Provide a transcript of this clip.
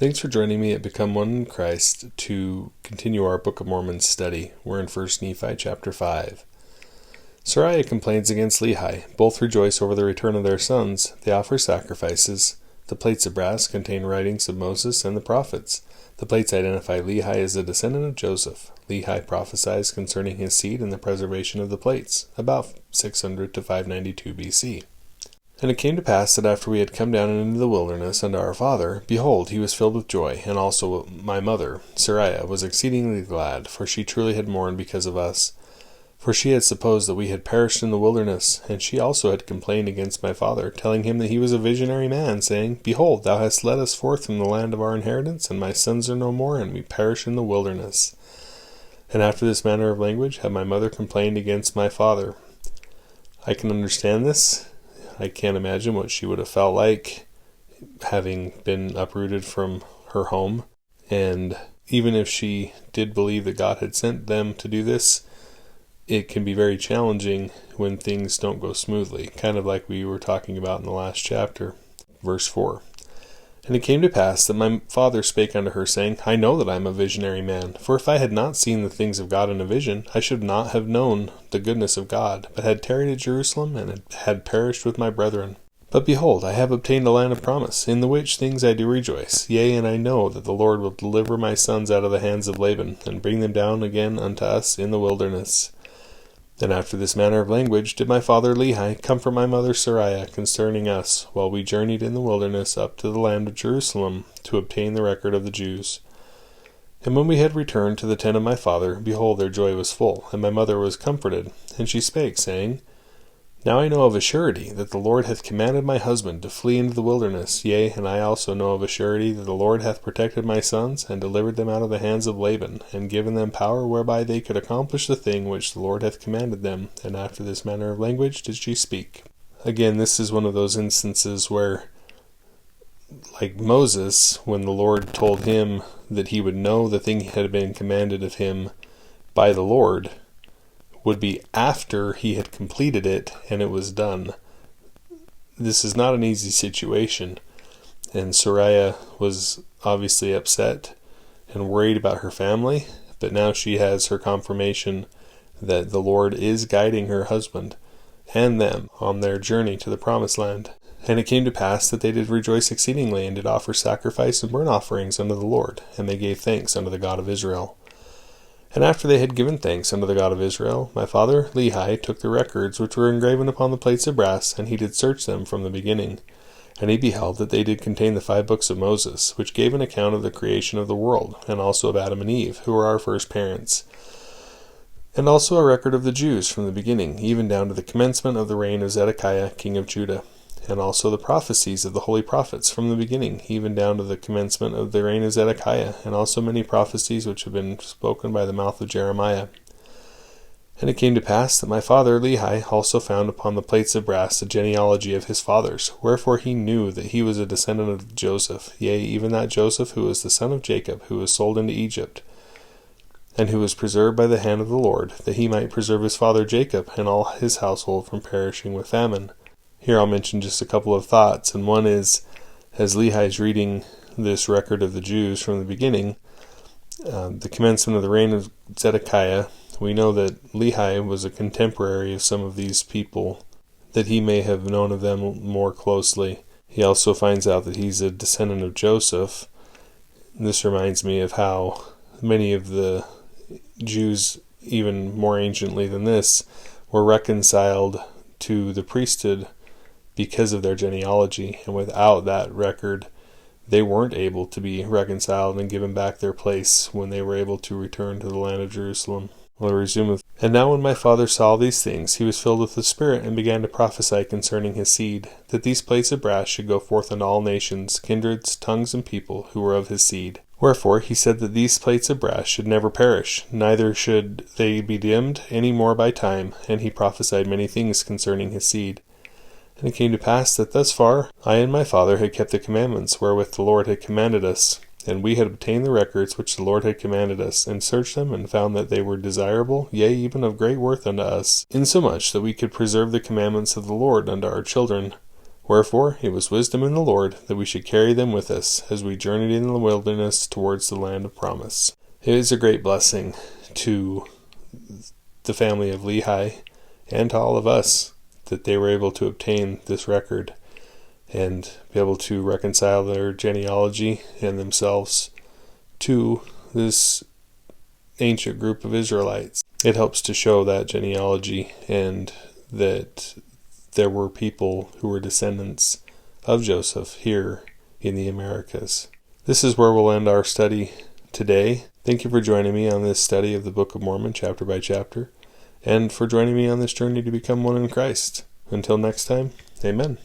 Thanks for joining me at Become One in Christ to continue our Book of Mormon study. We're in 1 Nephi chapter 5. Sariah complains against Lehi. Both rejoice over the return of their sons. They offer sacrifices. The plates of brass contain writings of Moses and the prophets. The plates identify Lehi as a descendant of Joseph. Lehi prophesies concerning his seed and the preservation of the plates, about 600 to 592 BC. And it came to pass that after we had come down into the wilderness unto our father, behold, he was filled with joy, and also my mother, Sariah, was exceedingly glad, for she truly had mourned because of us. For she had supposed that we had perished in the wilderness, and she also had complained against my father, telling him that he was a visionary man, saying, Behold, thou hast led us forth from the land of our inheritance, and my sons are no more, and we perish in the wilderness. And after this manner of language had my mother complained against my father. I can understand this. I can't imagine what she would have felt like having been uprooted from her home. And even if she did believe that God had sent them to do this, it can be very challenging when things don't go smoothly, kind of like we were talking about in the last chapter. Verse 4. And it came to pass that my father spake unto her, saying, I know that I am a visionary man, for if I had not seen the things of God in a vision, I should not have known the goodness of God, but had tarried at Jerusalem, and had perished with my brethren. But behold, I have obtained a land of promise, in the which things I do rejoice. Yea, and I know that the Lord will deliver my sons out of the hands of Laban, and bring them down again unto us in the wilderness. Then after this manner of language did my father Lehi comfort my mother Sariah concerning us, while we journeyed in the wilderness up to the land of Jerusalem, to obtain the record of the Jews. And when we had returned to the tent of my father, behold, their joy was full, and my mother was comforted. And she spake, saying, Now I know of a surety that the Lord hath commanded my husband to flee into the wilderness. Yea, and I also know of a surety that the Lord hath protected my sons, and delivered them out of the hands of Laban, and given them power whereby they could accomplish the thing which the Lord hath commanded them. And after this manner of language did she speak. Again, this is one of those instances where, like Moses, when the Lord told him that he would know the thing had been commanded of him by the Lord, would be after he had completed it and it was done. This is not an easy situation, and Sariah was obviously upset and worried about her family, but now she has her confirmation that the Lord is guiding her husband and them on their journey to the promised land. And it came to pass that they did rejoice exceedingly, and did offer sacrifice and burnt offerings unto the Lord, and they gave thanks unto the God of Israel. And after they had given thanks unto the God of Israel, my father Lehi took the records which were engraven upon the plates of brass, and he did search them from the beginning. And he beheld that they did contain the 5 books of Moses, which gave an account of the creation of the world, and also of Adam and Eve, who were our first parents. And also a record of the Jews from the beginning, even down to the commencement of the reign of Zedekiah king of Judah. And also the prophecies of the holy prophets from the beginning, even down to the commencement of the reign of Zedekiah, and also many prophecies which have been spoken by the mouth of Jeremiah. And it came to pass that my father Lehi also found upon the plates of brass the genealogy of his fathers, wherefore he knew that he was a descendant of Joseph, yea, even that Joseph who was the son of Jacob, who was sold into Egypt, and who was preserved by the hand of the Lord, that he might preserve his father Jacob and all his household from perishing with famine. Here I'll mention just a couple of thoughts, and one is, as Lehi is reading this record of the Jews from the beginning, the commencement of the reign of Zedekiah, we know that Lehi was a contemporary of some of these people, that he may have known of them more closely. He also finds out that he's a descendant of Joseph. This reminds me of how many of the Jews, even more anciently than this, were reconciled to the priesthood because of their genealogy, and without that record they weren't able to be reconciled and given back their place when they were able to return to the land of Jerusalem. We'll resume with, And now when my father saw these things, he was filled with the Spirit, and began to prophesy concerning his seed, that these plates of brass should go forth unto all nations, kindreds, tongues, and people, who were of his seed. Wherefore he said that these plates of brass should never perish, neither should they be dimmed any more by time, and he prophesied many things concerning his seed. And it came to pass that thus far I and my father had kept the commandments wherewith the Lord had commanded us, and we had obtained the records which the Lord had commanded us, and searched them, and found that they were desirable, yea, even of great worth unto us, insomuch that we could preserve the commandments of the Lord unto our children, Wherefore it was wisdom in the Lord that we should carry them with us as we journeyed in the wilderness towards the land of promise. It is a great blessing to the family of Lehi and to all of us that they were able to obtain this record and be able to reconcile their genealogy and themselves to this ancient group of Israelites. It helps to show that genealogy and that there were people who were descendants of Joseph here in the Americas. This is where we'll end our study today. Thank you for joining me on this study of the Book of Mormon, chapter by chapter, and for joining me on this journey to become one in Christ. Until next time, amen.